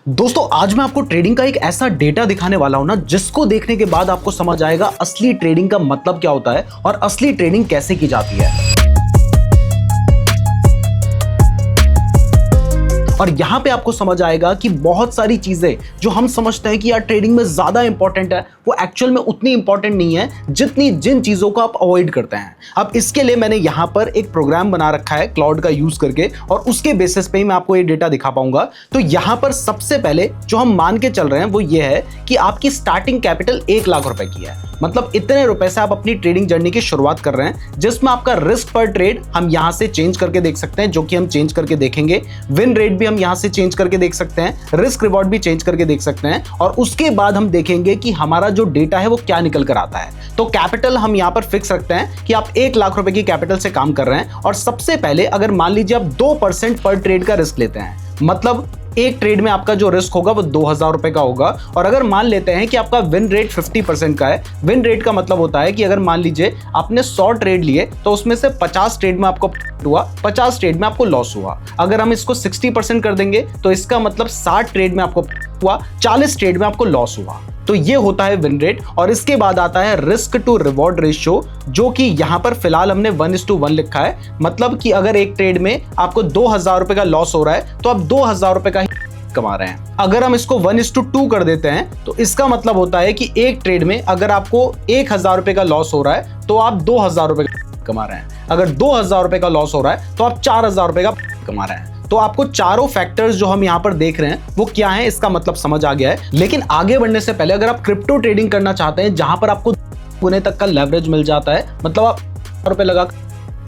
दोस्तों आज मैं आपको ट्रेडिंग का एक ऐसा डेटा दिखाने वाला हूं ना जिसको देखने के बाद आपको समझ आएगा असली ट्रेडिंग का मतलब क्या होता है और असली ट्रेडिंग कैसे की जाती है। और यहां पे आपको समझ आएगा कि बहुत सारी चीजें जो हम समझते हैं कि यार ट्रेडिंग में ज्यादा इंपॉर्टेंट है वो एक्चुअल में उतनी इंपॉर्टेंट नहीं है जिन चीजों को आप अवॉइड करते हैं। अब इसके लिए मैंने यहां पर एक प्रोग्राम बना रखा है क्लाउड का यूज करके और उसके बेसिस पे ही मैं आपको ये डेटा दिखा पाऊंगा। तो यहां पर सबसे पहले जो हम मान के चल रहे हैं वो ये है कि आपकी स्टार्टिंग कैपिटल 1 लाख रुपए की है, मतलब इतने रुपए से आप अपनी ट्रेडिंग जर्नी की शुरुआत कर रहे हैं, जिसमें आपका रिस्क पर ट्रेड हम यहां से चेंज करके देख सकते हैं, जो कि हम चेंज करके देखेंगे। विन रेट भी हम यहां से चेंज करके देख सकते हैं, रिस्क रिवॉर्ड भी चेंज करके देख सकते हैं और उसके बाद हम देखेंगे कि हमारा जो डेटा है वो क्या निकल कर आता है। तो कैपिटल हम यहां पर फिक्स रखते हैं कि आप 1 लाख रुपए की कैपिटल से काम कर रहे हैं और सबसे पहले अगर मान लीजिए आप 2% पर ट्रेड का रिस्क लेते हैं, मतलब एक ट्रेड में आपका जो रिस्क होगा वो 2000 रुपए का होगा। और अगर मान लेते हैं कि आपका विन रेट 50% का है, विन रेट का मतलब होता है कि अगर मान लीजिए आपने 100 ट्रेड लिए तो उसमें से 50 ट्रेड में आपको हुआ, 50 ट्रेड में आपको लॉस हुआ। अगर हम इसको 60% कर देंगे तो इसका मतलब 60 ट्रेड में आपको हुआ, 40 ट्रेड में आपको लॉस हुआ। तो ये होता है विन रेट। और इसके बाद आता है रिस्क टू रिवॉर्ड रेशियो, जो कि यहां पर फिलहाल हमने 1:1 लिखा है। मतलब कि अगर एक ट्रेड में आपको 2000 रुपए का लॉस हो रहा है तो आप 2000 रुपए का ही कमा रहे हैं। अगर हम इसको 1:2 कर देते हैं तो इसका मतलब होता है कि एक ट्रेड में अगर आपको 1000 रुपए का लॉस हो रहा है तो आप 2000 रुपए कमा रहे हैं। अगर 2000 रुपए का लॉस हो रहा है तो आप 4000 रुपए का कमा रहे हैं। तो आपको चारों फैक्टर्स जो हम यहाँ पर देख रहे हैं वो क्या है, इसका मतलब समझ आ गया है। लेकिन आगे बढ़ने से पहले अगर आप क्रिप्टो ट्रेडिंग करना चाहते हैं जहां पर आपको गुने तक का लेवरेज मिल जाता है, मतलब आप रुपए लगा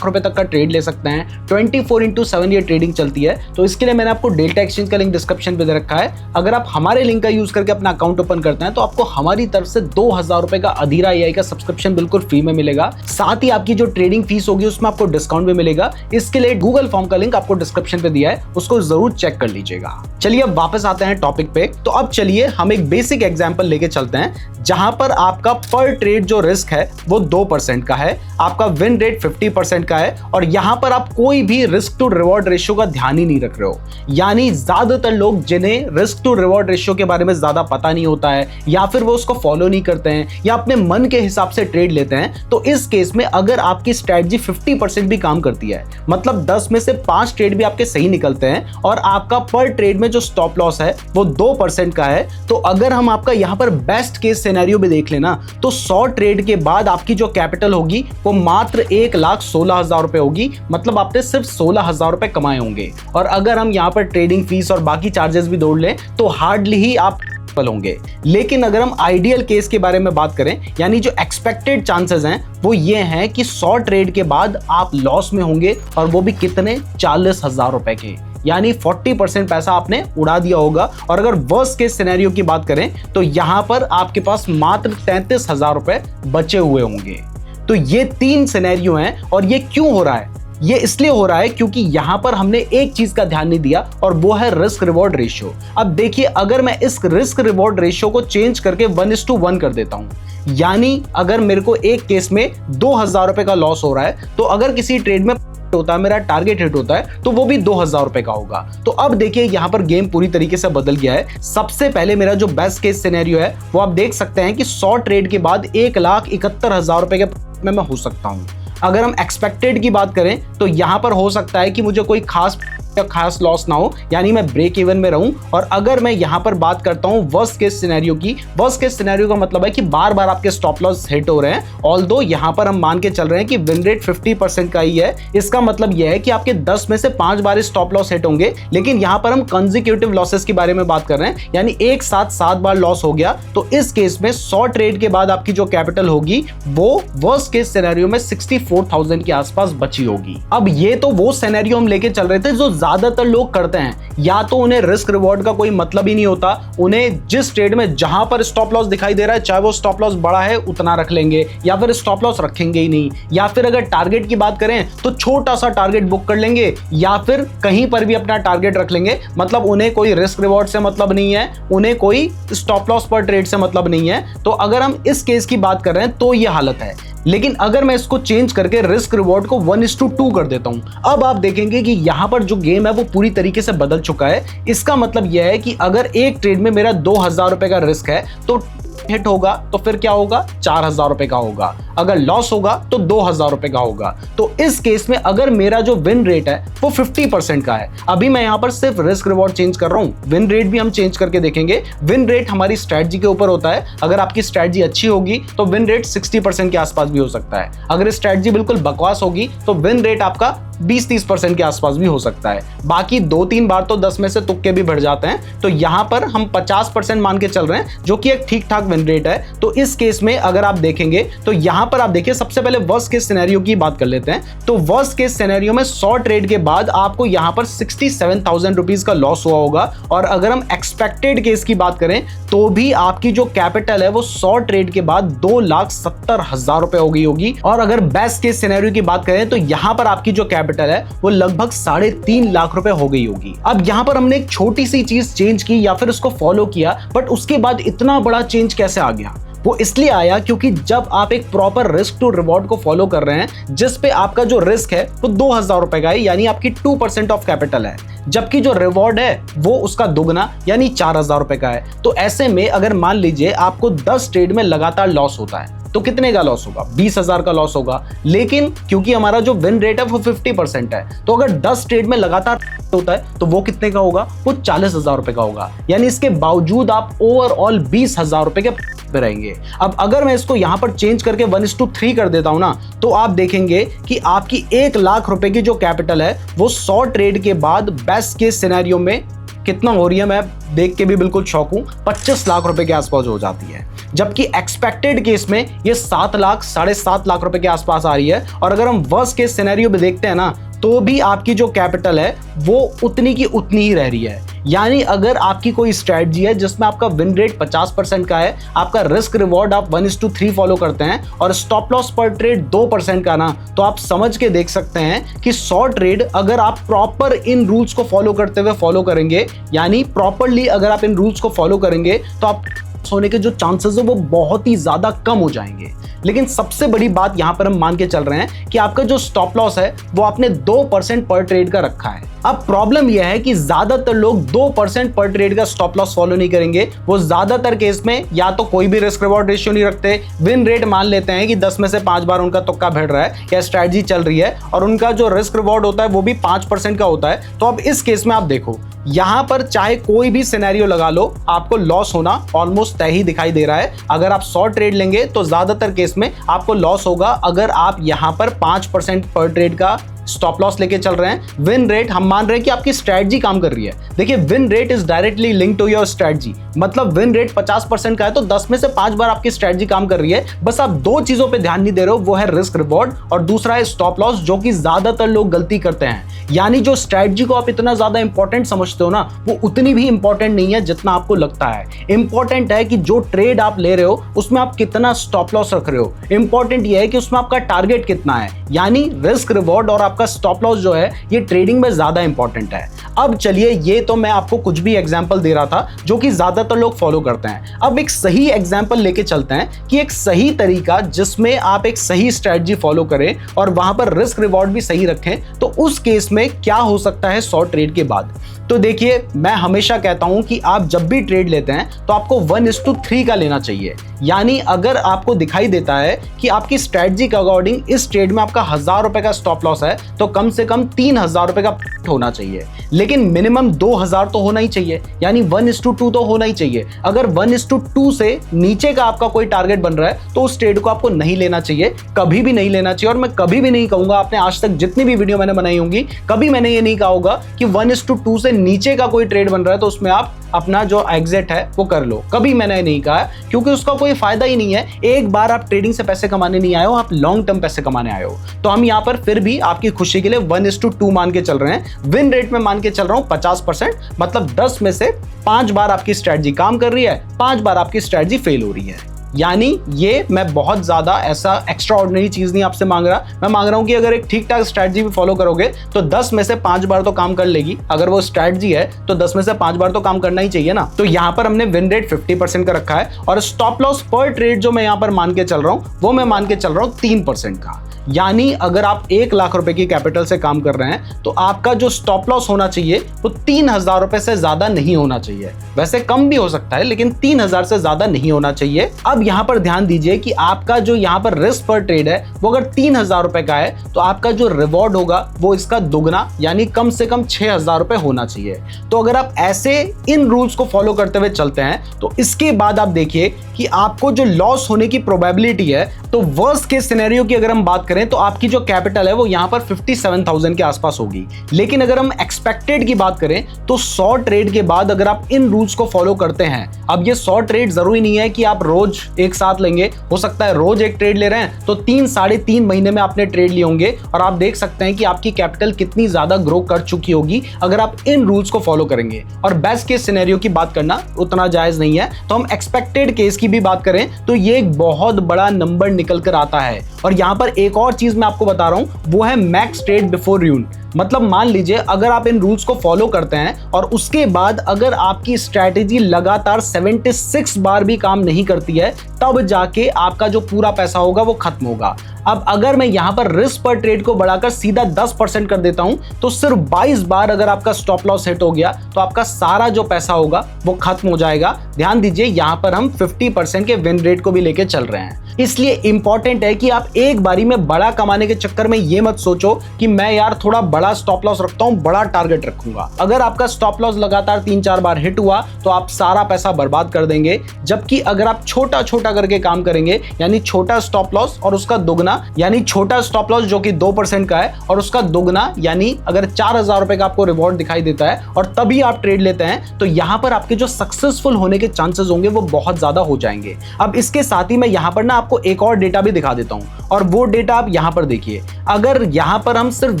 रुपए तक का ट्रेड ले सकते हैं, 24/7 ये ट्रेडिंग चलती है। तो इसके लिए मैंने आपको डेल्टा एक्सचेंज का लिंक डिस्क्रिप्शन पे दे रखा है। अगर आप हमारे लिंक का यूज करके अपना अकाउंट ओपन करते हैं तो आपको हमारी तरफ से 2000 रुपए का अधीरा AI का सब्सक्रिप्शन बिल्कुल फ्री में मिलेगा। साथ ही आपकी जो ट्रेडिंग फीस होगी उसमें आपको डिस्काउंट भी मिलेगा। इसके लिए गूगल फॉर्म का लिंक आपको डिस्क्रिप्शन पे दिया है, उसको जरूर चेक कर लीजिएगा। चलिए अब वापस आते हैं टॉपिक पे। तो अब चलिए हम एक बेसिक एग्जांपल लेके चलते हैं जहां पर आपका पर ट्रेड जो रिस्क है वो 2% का है, आपका विन रेट 50% का है और यहां पर आप कोई भी रिस्क टू रिवॉर्ड रेशियो का ध्यान ही नहीं रख रहे हो। यानी ज्यादातर लोग जिन्हें रिस्क टू रिवॉर्ड रेशियो के बारे में ज्यादा पता नहीं होता है या फिर वो उसको फॉलो नहीं करते हैं या अपने मन के हिसाब से ट्रेड लेते हैं, तो इस केस में अगर आपकी स्ट्रेटजी 50% भी काम करती है, मतलब 10 में से 5 ट्रेड भी आपके सही निकलते हैं और आपका पर ट्रेड में जो स्टॉप लॉस है वो 2% का है, तो अगर हम आपका यहां पर बेस्ट केस सिनेरियो भी देख लेना तो 100 ट्रेड के बाद आपकी जो कैपिटल होगी वो मात्र 1,16,000 रुपए होगी, मतलब आपने सिर्फ 16,000 रुपए कमाए होंगे। और अगर हम यहाँ पर ट्रेडिंग फीस और बाकी चार्जेस भी जोड़ लें तो हार्डली ही आप होंगे। लेकिन अगर हम आइडियल केस के बारे में बात करें, यानी जो एक्सपेक्टेड चांसेस हैं वो ये हैं कि 100 ट्रेड के बाद आप लॉस में होंगे और वो भी कितने, 40,000 रुपए के, यानी 40% पैसा आपने उड़ा दिया होगा। और अगर वर्स्ट केस सिनेरियो की बात करें तो यहां पर आपके पास मात्र 33,000 रुपए बचे हुए होंगे। तो ये 3 सिनेरियो हैं और ये क्यों हो रहा है? ये इसलिए हो रहा है क्योंकि यहां पर हमने एक चीज का ध्यान नहीं दिया और वो है रिस्क रिवॉर्ड रेशियो। अब देखिए, अगर मैं इस रिस्क रिवॉर्ड रेशियो को चेंज करके 1:1 कर देता हूं, यानी अगर मेरे को एक केस में 2000 रुपए का लॉस हो रहा है तो अगर किसी ट्रेड में होता है, मेरा टारगेट हिट होता है तो वो भी 2000 रुपए का होगा। तो अब देखिए यहां पर गेम पूरी तरीके से बदल गया है। सबसे पहले मेरा जो बेस्ट केस सिनेरियो है वो आप देख सकते हैं कि 100 ट्रेड के बाद 1,71,000 रुपए के में मैं हो सकता हूं। अगर हम एक्सपेक्टेड की बात करें तो यहां पर हो सकता है कि मुझे कोई खास लॉस ना हो, यानी मैं ब्रेक इवन में रहूं। और अगर मैं यहां पर बात करता हूं वर्स्ट केस सिनेरियो की, वर्स्ट केस सिनेरियो का मतलब है कि बार बार आपके स्टॉप लॉस हिट हो रहे हैं। ऑल्दो यहां पर हम मान के चल रहे हैं कि विन रेट 50% का ही है, इसका मतलब यह है कि आपके 10 में से 5 बार स्टॉप लॉस हिट होंगे। लेकिन यहां पर हम कंसेक्यूटिव लॉसेस के बारे में बात कर रहे हैं, यानी एक साथ 7 बार लॉस हो गया। तो इस केस में 100 ट्रेड के बाद आपकी जो कैपिटल होगी वो वर्स्ट केस सिनेरियो में 64,000 के आसपास बची होगी। अब ये तो वो सिनेरियो हम लेके चल रहे थे जो ज्यादातर लोग करते हैं। या तो उन्हें रिस्क रिवॉर्ड का कोई मतलब ही नहीं होता, उन्हें जिस ट्रेड में जहां पर स्टॉप लॉस दिखाई दे रहा है, चाहे वो स्टॉप लॉस बड़ा है उतना रख लेंगे या फिर स्टॉप लॉस रखेंगे ही नहीं, या फिर अगर टारगेट की बात करें तो छोटा सा टारगेट बुक कर लेंगे या फिर कहीं पर भी अपना टारगेट रख लेंगे। मतलब उन्हें कोई रिस्क रिवॉर्ड से मतलब नहीं है, उन्हें कोई स्टॉप लॉस पर ट्रेड से मतलब नहीं है। तो अगर हम इस केस की बात कर रहे हैं तो ये हालत है। लेकिन अगर मैं इसको चेंज करके रिस्क रिवॉर्ड को 1:2 कर देता हूं, अब आप देखेंगे कि यहां पर जो गेम है वो पूरी तरीके से बदल चुका है। इसका मतलब यह है कि अगर एक ट्रेड में मेरा 2000 रुपए का रिस्क है तो हिट होगा तो फिर क्या होगा, 4000 रुपए का होगा। अगर लॉस होगा तो 2000 रुपए का होगा। तो इस केस में अगर मेरा जो विन रेट है वो 50% का है, अभी मैं यहां पर सिर्फ रिस्क रिवॉर्ड चेंज कर रहा हूं, विन रेट भी हम चेंज करके देखेंगे। विन रेट हमारी स्ट्रेटजी के ऊपर होता है। अगर आपकी स्ट्रेटजी अच्छी होगी तो विन रेट 60% के आसपास भी हो सकता है। अगर स्ट्रेटजी बिल्कुल बकवास होगी तो विन रेट आपका 20-30% के आसपास भी हो सकता है। बाकी 2-3 बार तो 10 में से तुक्के भी बढ़ जाते हैं। तो यहां पर हम 50% मान के चल रहे हैं, जो कि एक ठीक ठाक विन रेट है। तो इस केस में अगर आप देखेंगे तो यहां पर आप देखिए, सबसे पहले वर्स्ट केस सिनेरियो की बात कर लेते हैं। तो वर्स्ट केस सिनेरियो में 100 ट्रेड के बाद आपको यहां पर 67,000 रुपीज का लॉस हुआ होगा। और अगर हम एक्सपेक्टेड केस की बात करें तो भी आपकी जो कैपिटल है वो 100 ट्रेड के बाद 2,70,000 रुपए हो गई होगी। और अगर बेस्ट केस सिनेरियो की बात करें तो यहां पर आपकी जो कैपिटल है वो लगभग 3.5 लाख रुपए हो गई होगी। अब यहां पर हमने एक छोटी सी चीज चेंज की या फिर उसको फॉलो किया, बट उसके बाद इतना बड़ा चेंज कैसे आ गया? वो इसलिए आया क्योंकि जब आप एक प्रॉपर रिस्क टू रिवॉर्ड को फॉलो कर रहे हैं, जिस पे आपका जो रिस्क है वो 2000 रुपए का है, यानी आपकी 2% ऑफ कैपिटल है, जबकि जो रिवॉर्ड है वो उसका दुगना यानी 4000 रुपए का है। तो ऐसे में अगर मान लीजिए आपको 10 ट्रेड में लगातार लॉस होता है तो कितने का लॉस होगा? 20,000 का लॉस होगा। लेकिन क्योंकि हमारा जो विन रेट है वो 50% है, तो अगर 10 ट्रेड में लगातार होता है तो वो कितने का होगा? वो 40,000 रुपए का होगा। यानी इसके बावजूद आप ओवरऑल 20,000 रुपए के पे रहेंगे। अब अगर मैं इसको यहां पर चेंज करके 1:3 कर देता हूं ना, तो आप देखेंगे कि आपकी 1 लाख रुपए की जो कैपिटल है वो 100 ट्रेड के बाद बेस्ट केस सिनेरियो में कितना हो रही है, मैं देख के भी बिल्कुल शॉक हूं, 25 लाख रुपए के आसपास हो जाती है। जबकि एक्सपेक्टेड केस में ये 7 लाख 7.5 लाख रुपए के आसपास आ रही है। और अगर हम वर्स्ट केस सिनेरियो में देखते हैं ना, तो भी आपकी जो कैपिटल है वो उतनी की उतनी ही रह रही है। यानी अगर आपकी कोई स्ट्रेटजी है जिसमें आपका विन रेट 50% का है, आपका रिस्क रिवॉर्ड आप 1:3 फॉलो करते हैं और स्टॉप लॉस पर ट्रेड 2% का ना, तो आप समझ के देख सकते हैं कि 100 ट्रेड अगर आप प्रॉपर इन रूल्स को फॉलो करते हुए फॉलो करेंगे, यानी प्रॉपरली अगर आप इन रूल्स को फॉलो करेंगे, तो आप होने के जो चांसेस है वो बहुत ही ज्यादा कम हो जाएंगे। लेकिन सबसे बड़ी बात यहां पर हम मान के चल रहे हैं कि आपका जो स्टॉप लॉस है वो आपने 2% पर ट्रेड का रखा है। अब प्रॉब्लम यह है कि ज्यादातर लोग 2% पर ट्रेड का स्टॉप लॉस फॉलो नहीं करेंगे। वो ज्यादातर केस में या तो कोई भी रिस्क रिवॉर्ड रेशियो नहीं रखते, विन रेट मान लेते हैं कि 10 में से 5 बार उनका तुक्का भिड़ रहा है या स्ट्रैटेजी चल रही है, और उनका जो रिस्क रिवॉर्ड होता है वो भी 5% का होता है। तो अब इस केस में आप देखो, यहां पर चाहे कोई भी सिनेरियो लगा लो, आपको लॉस होना ऑलमोस्ट तय ही दिखाई दे रहा है। अगर आप 100 ट्रेड लेंगे तो ज्यादातर केस में आपको लॉस होगा। अगर आप यहां पर 5% पर ट्रेड का स्टॉप लॉस लेके चल रहे हैं, विन रेट हम मान रहे हैं कि आपकी स्ट्रेटजी काम कर रही है। देखिए, win rate is directly link to your strategy. मतलब विन रेट 50% का है तो 10 में से 5 बार आपकी स्ट्रेटजी काम कर रही है। बस आप 2 चीजों पे ध्यान नहीं दे रहे हो, वो है रिस्क रिवॉर्ड और दूसरा है स्टॉप लॉस, जो कि ज्यादातर लोग गलती करते हैं। यानी जो स्ट्रेटजी को आप इतना ज्यादा इंपॉर्टेंट समझते हो ना, वो उतनी भी इंपॉर्टेंट नहीं है जितना आपको लगता है। इंपॉर्टेंट है कि जो ट्रेड आप ले रहे हो उसमें आप कितना स्टॉप लॉस रख रहे हो। इंपॉर्टेंट यह है कि उसमें आपका टारगेट कितना है। यानी रिस्क रिवॉर्ड और आपका स्टॉप लॉस जो है ये ट्रेडिंग में ज्यादा इंपॉर्टेंट है। अब चलिए, ये तो मैं आपको कुछ भी एग्जांपल दे रहा था जो कि ज्यादातर लोग फॉलो करते हैं। अब एक सही एग्जांपल लेके चलते हैं कि एक सही तरीका जिसमें आप एक सही स्ट्रेटजी फॉलो करें और वहां पर रिस्क रिवॉर्ड भी सही रखें, तो उस केस में क्या हो सकता है 100 ट्रेड के बाद। तो देखिए, मैं हमेशा कहता हूं कि आप जब भी ट्रेड लेते हैं तो आपको 1:3 का लेना चाहिए। यानी अगर आपको दिखाई देता है कि आपकी स्ट्रेटजी के अकॉर्डिंग इस ट्रेड में आपका 1000 रुपए का स्टॉप लॉस है, तो कम से कम 3000 रुपए का होना चाहिए। लेकिन मिनिमम 2000 तो होना ही चाहिए, यानी 1:2 तो होना ही चाहिए। अगर 1:2 से नीचे का आपका कोई टारगेट बन रहा है तो उस ट्रेड को आपको नहीं लेना चाहिए, कभी भी नहीं लेना चाहिए। और मैं कभी भी नहीं कहूंगा, आपने आज तक जितनी भी वीडियो मैंने बनाई होंगी, कभी मैंने ये नहीं कहा होगा कि 1:2 से नीचे का कोई ट्रेड बन रहा है तो उसमें आप अपना जो एग्जिट है वो कर लो। कभी मैंने नहीं कहा, क्योंकि उसका कोई फायदा ही नहीं है। एक बार आप ट्रेडिंग से पैसे कमाने नहीं आए हो, आप लॉन्ग टर्म पैसे कमाने आए हो। तो हम यहाँ पर फिर भी आपकी खुशी के लिए 1:2 मान के चल रहे हैं। विन रेट में मान के चल रहा हूं 50%, मतलब 10 में से 5 बार आपकी स्ट्रेटजी काम कर रही है, 5 बार आपकी स्ट्रेटजी फेल हो रही है। यानी ये मैं बहुत ज्यादा ऐसा एक्स्ट्रा ऑर्डिनरी चीज नहीं आपसे मांग रहा, मैं मांग रहा हूं कि अगर एक ठीक ठाक स्ट्रैटेजी भी फॉलो करोगे तो 10 में से 5 बार तो काम कर लेगी। अगर वो स्ट्रैटेजी है तो 10 में से 5 बार तो काम करना ही चाहिए ना। तो यहां पर हमने विन रेट 50% का रखा है और स्टॉप लॉस पर ट्रेड जो मैं यहां पर मान के चल रहा हूं वो मैं मान के चल रहा हूं 3% का। यानी अगर आप 1 लाख रुपए की कैपिटल से काम कर रहे हैं तो आपका जो स्टॉप लॉस होना चाहिए वो 3,000 रुपए से ज्यादा नहीं होना चाहिए। वैसे कम भी हो सकता है लेकिन 3,000 से ज्यादा नहीं होना चाहिए। अब यहां पर ध्यान दीजिए कि आपका जो यहां पर रिस्क पर ट्रेड है वो अगर 3,000 रुपए का है तो आपका जो रिवॉर्ड होगा वो इसका दुगना यानी कम से कम 6,000 रुपए होना चाहिए। तो अगर आप ऐसे इन रूल्स को फॉलो करते हुए चलते हैं तो इसके बाद आप देखिए कि आपको जो लॉस होने की प्रोबेबिलिटी है, तो वर्स्ट केस सिनेरियो की अगर हम बात करें तो आपकी जो कैपिटल है वो यहां पर 57,000 के आसपास होगी। लेकिन अगर हम एक्सपेक्टेड की बात करें तो 100 ट्रेड के बाद अगर आप इन रूल्स को फॉलो करते हैं, अब ये 100 ट्रेड जरूरी नहीं है कि आप रोज एक साथ लेंगे, हो सकता है रोज एक ट्रेड ले रहे हैं तो 3-3.5 महीने में आपने ट्रेड लिए होंगे और आप देख सकते हैं कि आपकी कैपिटल कितनी ज्यादा ग्रो कर चुकी होगी अगर आप इन रूल्स को फॉलो करेंगे। और बेस्ट केस सिनेरियो की बात करना उतना जायज नहीं है, तो हम एक्सपेक्टेड केस की भी बात करें तो ये एक बहुत बड़ा नंबर निकल कर आता है। और यहां पर एक और चीज मैं आपको बता रहा हूं, वो है मैक्स ट्रेड बिफोर रून। मतलब मान लीजिए अगर आप इन रूल्स को फॉलो करते हैं और उसके बाद अगर आपकी स्ट्रैटेजी लगातार 76 बार भी काम नहीं करती है, तब जाके आपका जो पूरा पैसा होगा वो खत्म होगा। अब अगर मैं यहां पर रिस्क पर ट्रेड को बढ़ाकर सीधा 10% कर देता हूं तो सिर्फ 22 बार अगर आपका स्टॉप लॉस हिट हो गया तो आपका सारा जो पैसा होगा वो खत्म हो जाएगा। ध्यान दीजिए यहां पर हम 50% के विन रेट को भी लेके चल रहे हैं। इसलिए इंपॉर्टेंट है कि आप एक बारी में बड़ा कमाने के चक्कर में ये मत सोचो कि मैं यार थोड़ा बड़ा स्टॉप लॉस रखता हूं, बड़ा टारगेट रखूंगा। अगर आपका स्टॉप लॉस लगातार 3-4 बार हिट हुआ तो आप सारा पैसा बर्बाद कर देंगे। जबकि अगर आप छोटा छोटा करके काम करेंगे, यानी छोटा स्टॉप लॉस और उसका दुगना, यानी छोटा स्टॉप लॉस जो कि 2% का है और उसका दुगना, यानी अगर 4,000 रुपए का आपको रिवॉर्ड दिखाई देता है और तभी आप ट्रेड लेते हैं तो यहां पर आपके जो सक्सेसफुल होने के चांसेस होंगे वो बहुत ज्यादा हो जाएंगे। अब इसके साथ ही मैं यहां पर ना आपको एक और डेटा भी दिखा देता हूं और वो डेटा आप यहां पर देखिए। अगर यहां पर हम सिर्फ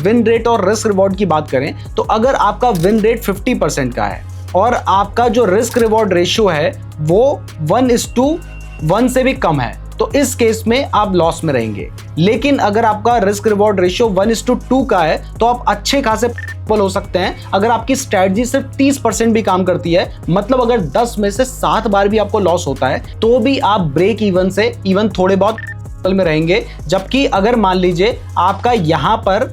विन रेट और रिस्क रिवॉर्ड की बात करें तो अगर आपका विन रेट 50% का है और आपका जो रिस्क रिवॉर्ड रेशियो है वो 1:1 से भी कम है तो इस केस में आप लॉस में रहेंगे। लेकिन अगर आपका रिस्क रिवॉर्ड रेशियो 1:2 का है तो आप अच्छे खासे हो सकते हैं। अगर आपकी स्ट्रैटेजी सिर्फ 30% भी काम करती है, मतलब अगर 10 में से 7 बार भी आपको लॉस होता है तो भी आप ब्रेक इवन से इवन थोड़े बहुत में रहेंगे। जबकि अगर मान लीजिए आपका यहां पर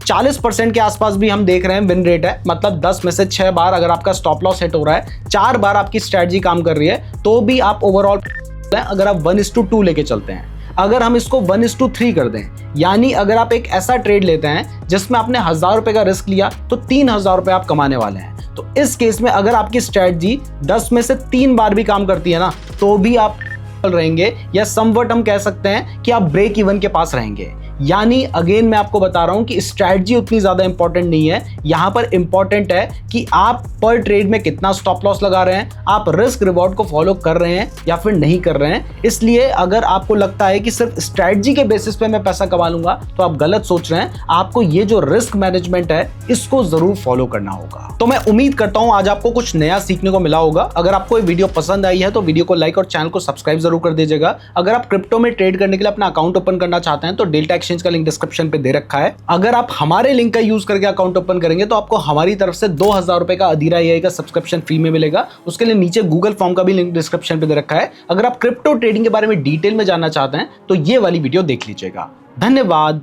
40% के आसपास भी हम देख रहे हैं विन रेट है, मतलब 10 में से 6 बार अगर आपका स्टॉप लॉस हिट हो रहा है, 4 बार आपकी स्ट्रैटेजी काम कर रही है तो भी आप ओवरऑल अगर आप 1:2 लेके चलते हैं। अगर हम इसको 1:3 कर दें, यानी अगर आप एक ऐसा ट्रेड लेते हैं जिसमें आपने 1,000 रुपए का रिस्क लिया तो 3,000 रुपए आप कमाने वाले हैं। तो इस केस में अगर आपकी स्ट्रैटेजी 10 में से 3 बार भी काम करती है ना तो भी आप रहेंगे, या समवट हम कह सकते हैं कि आप ब्रेक इवन के पास रहेंगे। यानी अगेन मैं आपको बता रहा हूं कि स्ट्रैटेजी उतनी ज्यादा इंपॉर्टेंट नहीं है, यहां पर इंपॉर्टेंट है कि आप पर ट्रेड में कितना स्टॉप लॉस लगा रहे हैं, आप रिस्क रिवॉर्ड को फॉलो कर रहे हैं या फिर नहीं कर रहे हैं। इसलिए अगर आपको लगता है कि सिर्फ स्ट्रैटेजी के बेसिस पे मैं पैसा कमा लूंगा तो आप गलत सोच रहे हैं। आपको ये जो रिस्क मैनेजमेंट है इसको जरूर फॉलो करना होगा। तो मैं उम्मीद करता हूं आज आपको कुछ नया सीखने को मिला होगा। अगर आपको ये वीडियो पसंद आई है तो वीडियो को लाइक और चैनल को सब्सक्राइब जरूर कर दीजिएगा। अगर आप क्रिप्टो में ट्रेड करने के लिए अपना अकाउंट ओपन करना चाहते हैं तो डेल्टा एक्सचेंज का लिंक डिस्क्रिप्शन पे दे रखा है। अगर आप हमारे लिंक का यूज करके अकाउंट ओपन करेंगे तो आपको हमारी तरफ से 2,000 रुपए का अधीरा एआई का सब्सक्रिप्शन फ्री में मिलेगा। उसके लिए नीचे गूगल फॉर्म का भी लिंक डिस्क्रिप्शन पे दे रखा है। अगर आप क्रिप्टो ट्रेडिंग के बारे में डिटेल में जानना चाहते हैं तो ये वाली वीडियो देख लीजिएगा। धन्यवाद।